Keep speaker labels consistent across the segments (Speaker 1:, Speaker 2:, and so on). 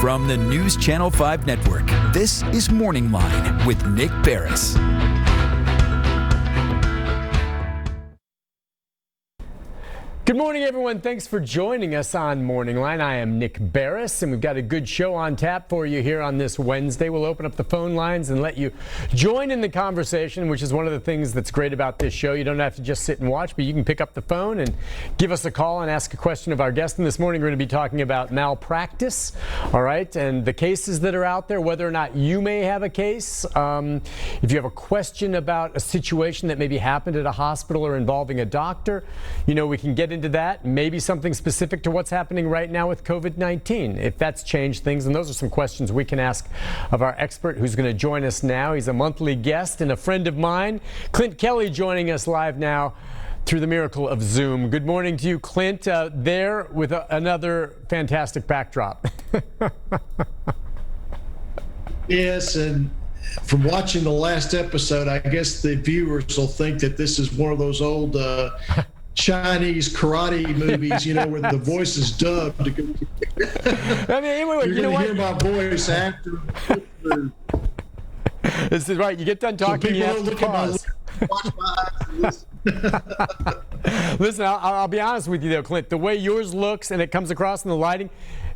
Speaker 1: From the News Channel 5 Network, this is MorningLine with Nick Barris.
Speaker 2: Good morning, everyone. Thanks for joining us on Morning Line. I am Nick Barris, and we've got a good show on tap for you here on this Wednesday. We'll open up the phone lines and let you join in the conversation, which is one of the things that's great about this show. You don't have to just sit and watch, but you can pick up the phone and give us a call and ask a question of our guest. And this morning, we're going to be talking about malpractice, all right, and the cases that are out there, whether or not you may have a case. If you have a question about a situation that maybe happened at a hospital or involving a doctor, you know, we can get into that, maybe something specific to what's happening right now with COVID-19, if that's changed things. And those are some questions we can ask of our expert who's going to join us now. He's a monthly guest and a friend of mine, Clint Kelly, joining us live now through the miracle of Zoom. Good morning to you, Clint, there with another fantastic backdrop.
Speaker 3: Yes, and from watching the last episode, I guess the viewers will think that this is one of those old Chinese karate movies, you know, where the voice is dubbed. I mean,
Speaker 2: anyway,
Speaker 3: you're going to hear my voice after.
Speaker 2: This is right. You get done talking, so you have to pause.
Speaker 3: Watch my eyes and listen.
Speaker 2: Listen, I'll be honest with you, though, Clint. The way yours looks and it comes across in the lighting,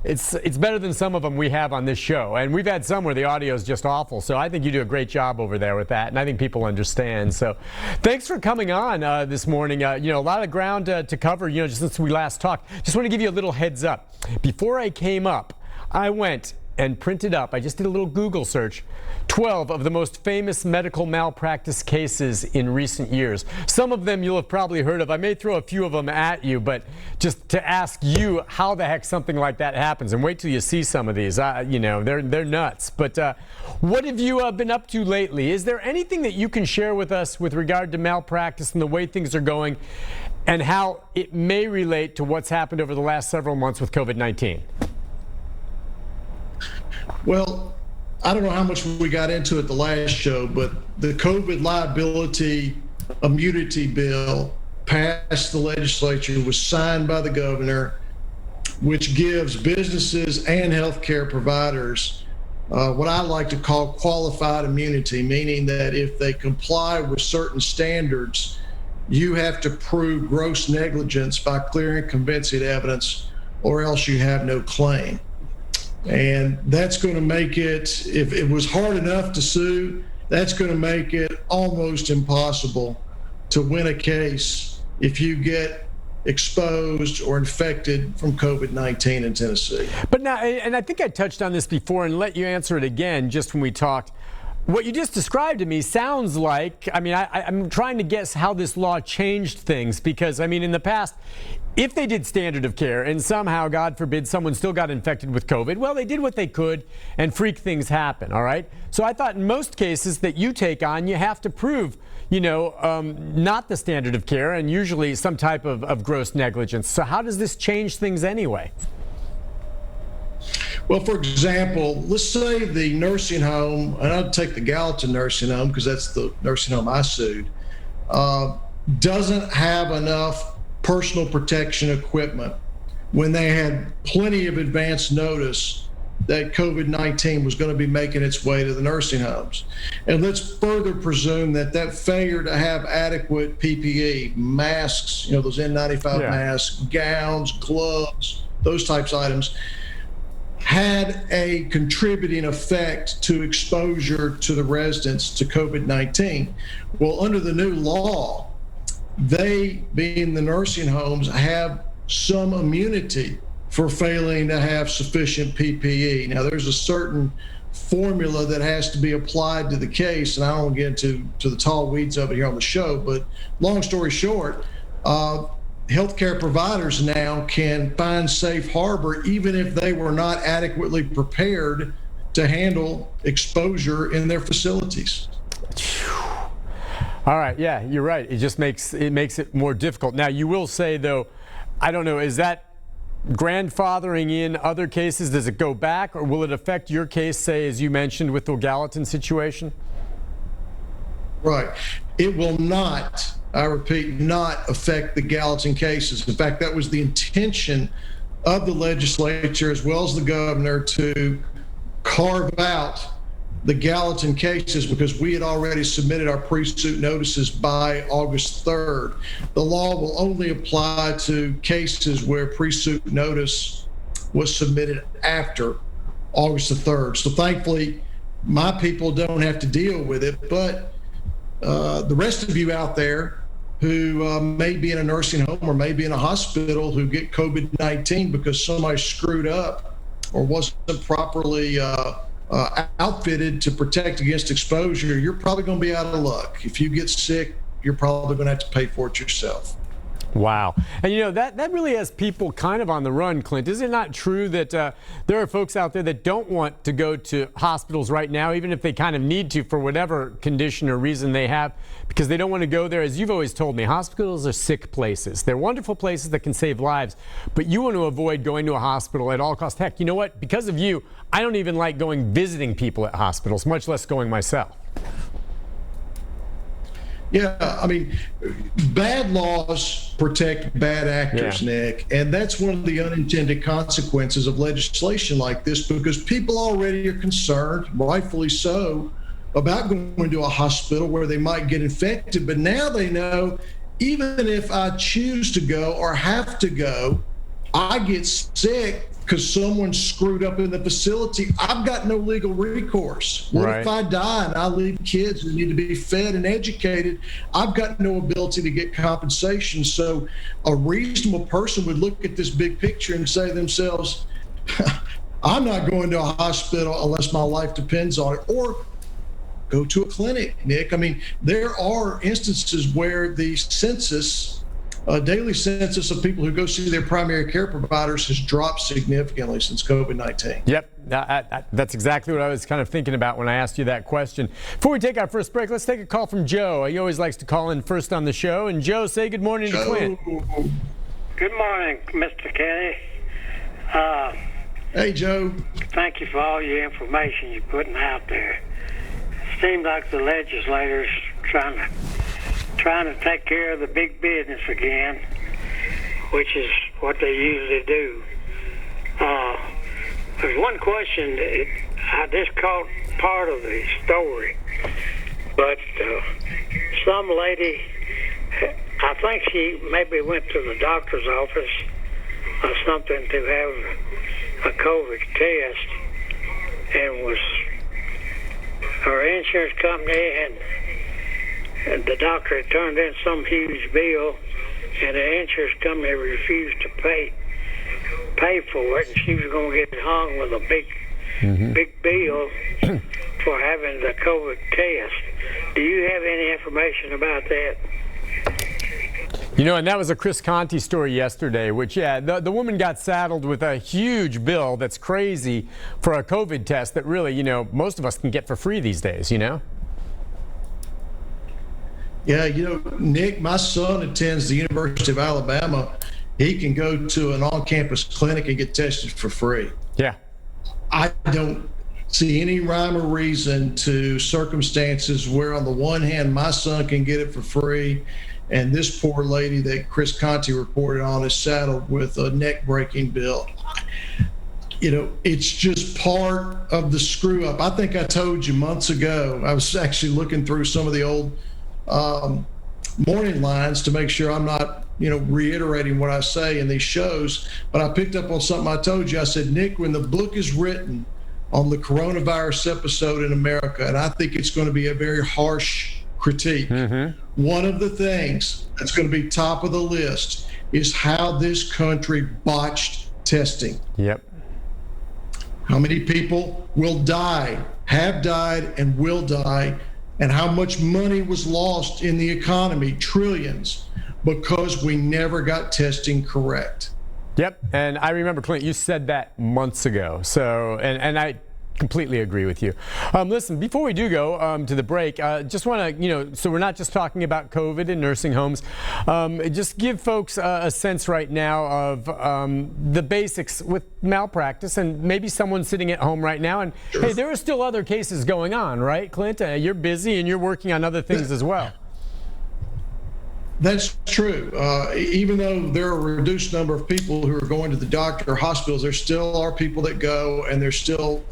Speaker 2: it's better than some of them we have on this show. And we've had some where the audio is just awful. So I think you do a great job over there with that. And I think people understand. So thanks for coming on this morning. You know, a lot of ground to cover, you know, just since we last talked. Just want to give you a little heads up. Before I came up, I went and printed up, I just did a little Google search, 12 of the most famous medical malpractice cases in recent years. Some of them you'll have probably heard of. I may throw a few of them at you, but just to ask you how the heck something like that happens. And wait till you see some of these. You know, they're nuts. But what have you been up to lately? Is there anything that you can share with us with regard to malpractice and the way things are going and how it may relate to what's happened over the last several months with COVID-19?
Speaker 3: Well, I don't know how much we got into it the last show, but the COVID liability immunity bill passed the legislature, was signed by the governor, which gives businesses and healthcare providers what I like to call qualified immunity, meaning that if they comply with certain standards, you have to prove gross negligence by clear and convincing evidence, or else you have no claim. And that's going to make it, if it was hard enough to sue, that's going to make it almost impossible to win a case if you get exposed or infected from COVID-19 in Tennessee.
Speaker 2: But now, and I think I touched on this before and let you answer it again just when we talked. What you just described to me sounds like, I mean, I'm trying to guess how this law changed things because, I mean, in the past, if they did standard of care and somehow, God forbid, someone still got infected with COVID, well, they did what they could and freak things happen, all right? So I thought in most cases that you take on, you have to prove, you know, not the standard of care and usually some type of gross negligence. So how does this change things anyway?
Speaker 3: Well, for example, let's say the nursing home, and I'll take the Gallatin nursing home because that's the nursing home I sued, doesn't have enough personal protection equipment when they had plenty of advance notice that COVID-19 was going to be making its way to the nursing homes. And let's further presume that that failure to have adequate PPE, masks, you know, those N95 masks, gowns, gloves, those types of items, had a contributing effect to exposure to the residents to COVID-19. Well, under the new law, they, being the nursing homes, have some immunity for failing to have sufficient PPE. Now, there's a certain formula that has to be applied to the case, and I don't want to get into the tall weeds of it here on the show, but long story short, healthcare providers now can find safe harbor even if they were not adequately prepared to handle exposure in their facilities.
Speaker 2: All right, yeah, you're right. It just makes it more difficult. Now, you will say, though, I don't know, is that grandfathering in other cases? Does it go back, or will it affect your case, say, as you mentioned, with the Gallatin situation?
Speaker 3: Right. It will not, I repeat, not affect the Gallatin cases. In fact, that was the intention of the legislature as well as the governor to carve out the Gallatin cases because we had already submitted our pre-suit notices by August 3rd. The law will only apply to cases where pre-suit notice was submitted after August the 3rd. So thankfully, my people don't have to deal with it, but the rest of you out there who may be in a nursing home or may be in a hospital who get COVID-19 because somebody screwed up or wasn't properly outfitted to protect against exposure, you're probably going to be out of luck. If you get sick, you're probably going to have to pay for it yourself.
Speaker 2: Wow. And you know, that really has people kind of on the run, Clint. Is it not true that there are folks out there that don't want to go to hospitals right now, even if they kind of need to for whatever condition or reason they have, because they don't want to go there? As you've always told me, hospitals are sick places. They're wonderful places that can save lives, but you want to avoid going to a hospital at all costs. Heck, you know what? Because of you, I don't even like going visiting people at hospitals, much less going myself.
Speaker 3: Yeah, I mean, bad laws protect bad actors, Nick, and that's one of the unintended consequences of legislation like this because people already are concerned, rightfully so, about going to a hospital where they might get infected. But now they know even if I choose to go or have to go, I get sick because someone screwed up in the facility, I've got no legal recourse. What if I die and I leave kids who need to be fed and educated? I've got no ability to get compensation. So a reasonable person would look at this big picture and say to themselves, I'm not going to a hospital unless my life depends on it, or go to a clinic, Nick. I mean, there are instances where the census, daily census of people who go see their primary care providers has dropped significantly since COVID-19.
Speaker 2: Yep, that's exactly what I was kind of thinking about when I asked you that question. Before we take our first break, let's take a call from Joe. He always likes to call in first on the show. And Joe, say good morning to Clint.
Speaker 4: Good morning, Mr. Kenny.
Speaker 3: Hey, Joe.
Speaker 4: Thank you for all your information you're putting out there. It seems like the legislators trying to take care of the big business again, which is what they usually do. There's one question that I just caught part of the story, but some lady, I think she maybe went to the doctor's office or something to have a COVID test, and her insurance company and the doctor had turned in some huge bill, and the insurance company refused to pay for it, and she was going to get hung with a big bill for having the COVID test. Do you have any information about that?
Speaker 2: You know, and that was a Chris Conti story yesterday, which, the woman got saddled with a huge bill that's crazy for a COVID test that really, you know, most of us can get for free these days, you know?
Speaker 3: Yeah, you know, Nick, my son attends the University of Alabama. He can go to an on-campus clinic and get tested for free.
Speaker 2: Yeah.
Speaker 3: I don't see any rhyme or reason to circumstances where, on the one hand, my son can get it for free, and this poor lady that Chris Conti reported on is saddled with a neck-breaking bill. You know, it's just part of the screw-up. I think I told you months ago, I was actually looking through some of the old morning lines to make sure I'm not, you know, reiterating what I say in these shows, but I picked up on something I told you. I said, Nick, when the book is written on the coronavirus episode in America, and I think it's going to be a very harsh critique, one of the things that's going to be top of the list is how this country botched testing.
Speaker 2: Yep.
Speaker 3: How many people will die, have died, and will die, and how much money was lost in the economy, trillions, because we never got testing correct.
Speaker 2: Yep, and I remember, Clint, you said that months ago. So, and I completely agree with you. Listen, before we do go to the break, just want to, you know, so we're not just talking about COVID in nursing homes. Just give folks a sense right now of the basics with malpractice, and maybe someone sitting at home right now. And hey, there are still other cases going on, right, Clint? You're busy and you're working on other things as well.
Speaker 3: That's true. Even though there are a reduced number of people who are going to the doctor or hospitals, there still are people that go, and there's still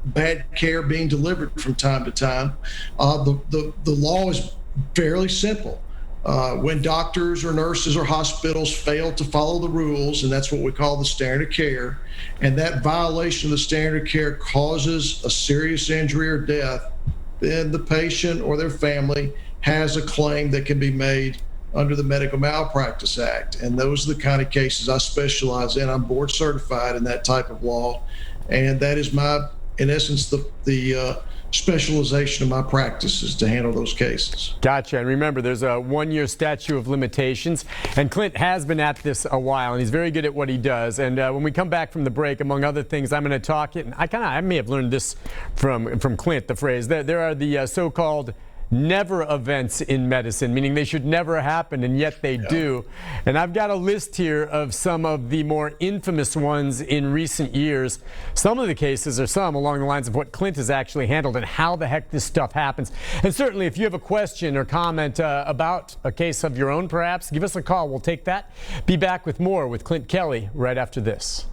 Speaker 3: bad care being delivered from time to time. The law is fairly simple. When doctors or nurses or hospitals fail to follow the rules, and that's what we call the standard of care, and that violation of the standard of care causes a serious injury or death, then the patient or their family has a claim that can be made under the Medical Malpractice Act. And those are the kind of cases I specialize in. I'm board certified in that type of law. And that is in essence, the specialization of my practice is to handle those cases.
Speaker 2: Gotcha. And remember, there's a 1-year statute of limitations. And Clint has been at this a while, and he's very good at what he does. And when we come back from the break, among other things, I'm going to talk it. And I may have learned this from Clint, the phrase. There are the so-called never events in medicine, meaning they should never happen, and yet they do. And I've got a list here of some of the more infamous ones in recent years. Some of the cases are some along the lines of what Clint has actually handled and how the heck this stuff happens. And certainly, if you have a question or comment about a case of your own, perhaps, give us a call. We'll take that. Be back with more with Clint Kelly right after this.